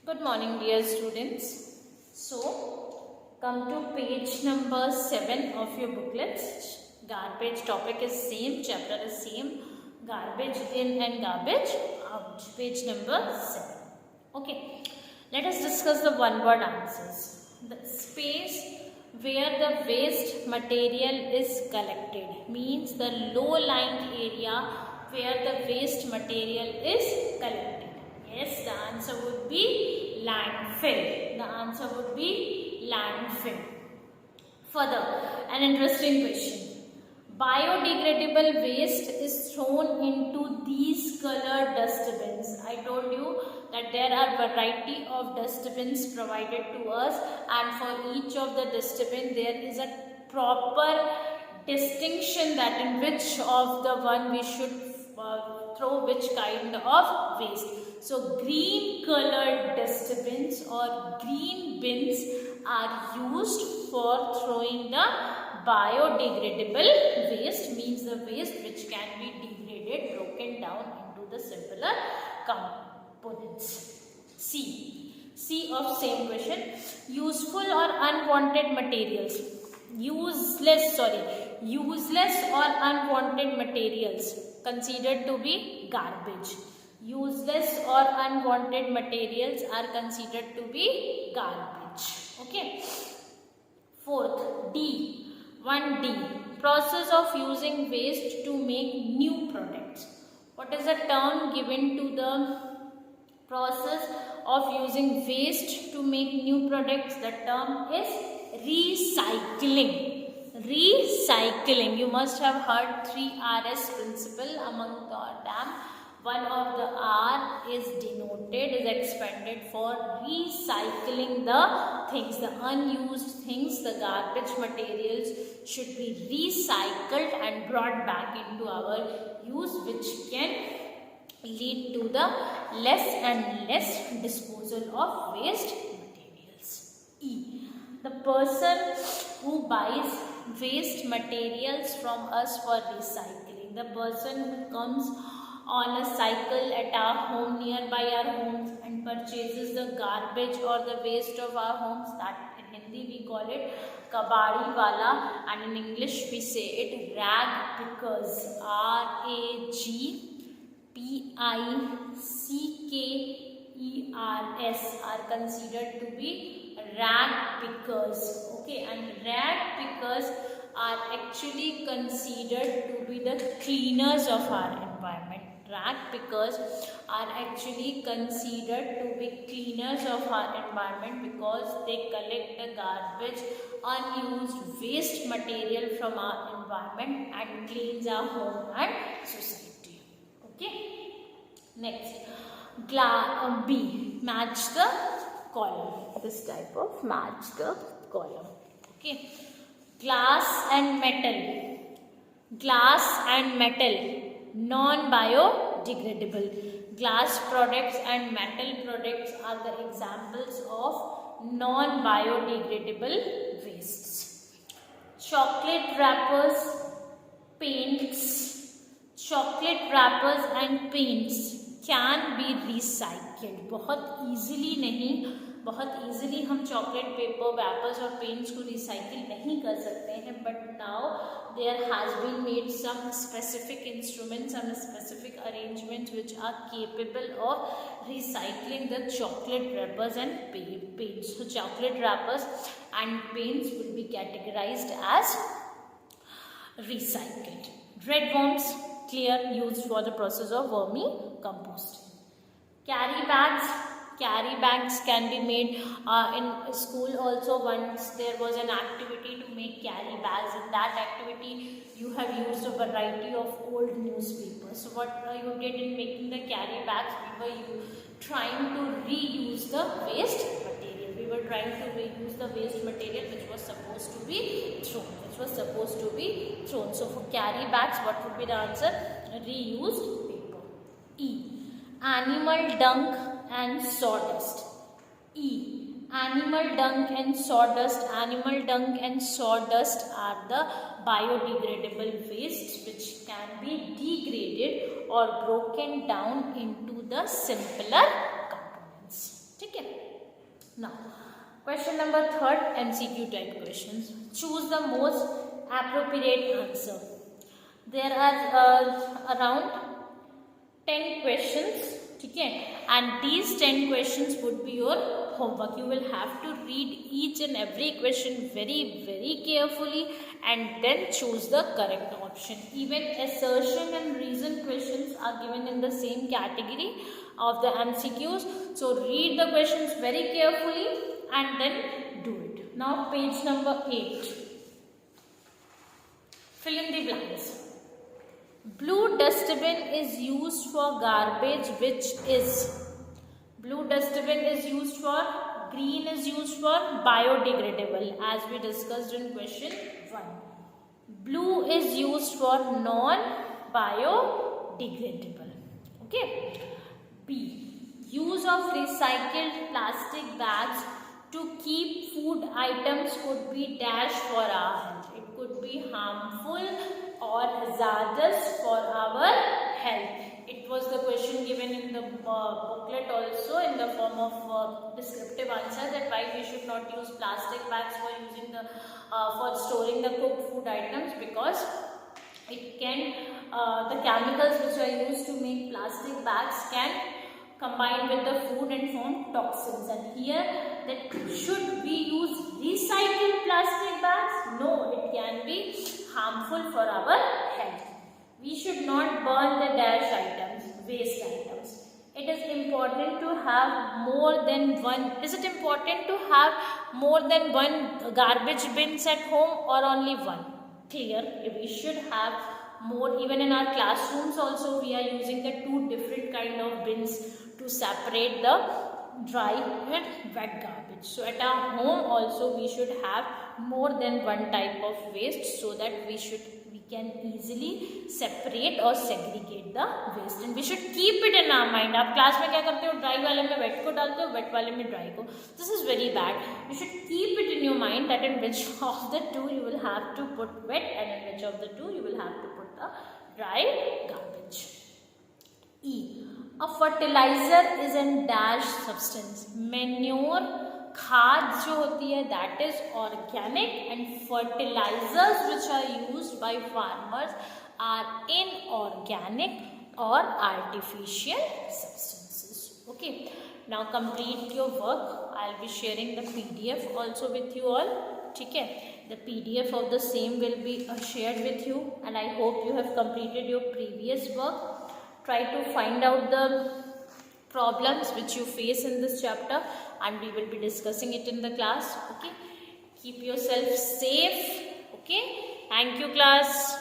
Good morning, dear students. So, come to page number 7 of your booklets. Garbage topic is same, chapter is same. Garbage in and garbage out. Page number 7. Okay, let us discuss the one-word answers. The space where the waste material is collected means the low-lying area where the waste material is collected. Yes, the answer would be landfill. The answer would be landfill. Further, an interesting question. Biodegradable waste is thrown into these colored dustbins. I told you that there are variety of dustbins provided to us, and for each of the dustbin there is a proper distinction that in which of the one we should throw which kind of waste. So green colored dustbins or green bins are used for throwing the biodegradable waste, means the waste which can be degraded, broken down into the simpler components. C of same question. Useful or unwanted materials. Useless or unwanted materials considered to be garbage. Useless or unwanted materials are considered to be garbage. Okay. Fourth, 1D. Process of using waste to make new products. What is the term given to the process of using waste to make new products? The term is recycling. Recycling. You must have heard 3Rs principle among them. One of the R is denoted, is expanded for recycling the things, the unused things, the garbage materials should be recycled and brought back into our use, which can lead to the less and less disposal of waste materials. E. The person who buys waste materials from us for recycling, the person who comes on a cycle at our home, nearby our homes, and purchases the garbage or the waste of our homes, that in Hindi we call it kabadi wala, and in English we say it rag pickers. RAGPICKERS are considered to be rag pickers. Okay, and rag pickers are actually considered to be the cleaners of our environment. Rag pickers are actually considered to be cleaners of our environment because they collect the garbage, unused waste material from our environment and cleans our home and society. Okay. Next, B. Match the column. This type of match the column. Okay. Glass and metal. Glass and metal. Non-biodegradable. Glass products and metal products are the examples of non-biodegradable wastes. Chocolate wrappers, paints. Chocolate wrappers and paints can be recycled. बहुत easily हम chocolate paper wrappers और paints को recycle नहीं कर सकते हैं, but now there has been made some specific instruments and specific arrangements which are capable of recycling the chocolate wrappers and paints. So chocolate wrappers and paints will be categorized as recycled. Red worms, clear, used for the process of vermicomposting. Carry bags can be made in school also. Once there was an activity to make carry bags. In that activity you have used a variety of old newspapers. So what you did in making the carry bags, we were trying to reuse the waste material. We were trying to reuse the waste material which was supposed to be thrown. So for carry bags, what would be the answer? Reused paper. E. Animal dung and sawdust. E. Animal dung and sawdust. Animal dung and sawdust are the biodegradable wastes which can be degraded or broken down into the simpler components. Okay. Now, question number 3, MCQ type questions. Choose the most appropriate answer. There are around 10 questions, okay? And these 10 questions would be your homework. You will have to read each and every question very, very carefully and then choose the correct option. Even assertion and reason questions are given in the same category of the MCQs. So read the questions very carefully and then do it. Now page number 8. Fill in the blanks. Blue dustbin is used for garbage, which is? Blue dustbin is used for, green is used for biodegradable, as we discussed in question 1. Blue is used for non-biodegradable. Okay. B. Use of recycled plastic bags to keep food items could be dash for our health. It could be harmful or hazardous for our health. It was the question given in the booklet also in the form of descriptive answer, that why we should not use plastic bags for using the for storing the cooked food items, because it can the chemicals which are used to make plastic bags can combine with the food and form toxins. And here, that should we use recycled plastic bags? No, it can be harmful for our health. We should not burn the dash items, waste items. It is important to have more than one. Is it important to have more than one garbage bins at home or only one? Clear? We should have more. Even in our classrooms also, we are using the 2 different kind of bins to separate the dry and wet garbage. So at our home also we should have more than one type of waste, so that we can easily separate or segregate the waste, and we should keep it in our mind. आप class में क्या करते हो? Dry वाले में wet को डालते हो, wet वाले में dry को. This is very bad. You should keep it in your mind that in which of the 2 you will have to put wet and in which of the 2 you will have to put the dry garbage. E. A fertilizer is a dash substance. Manure, खाद जो होती है, that is organic, and fertilizers which are used by farmers are inorganic or artificial substances. Okay. Now complete your work. I'll be sharing the PDF also with you all. Okay. The PDF of the same will be shared with you, and I hope you have completed your previous work. Try to find out the problems which you face in this chapter, and we will be discussing it in the class. Okay. Keep yourself safe. Okay. Thank you, class.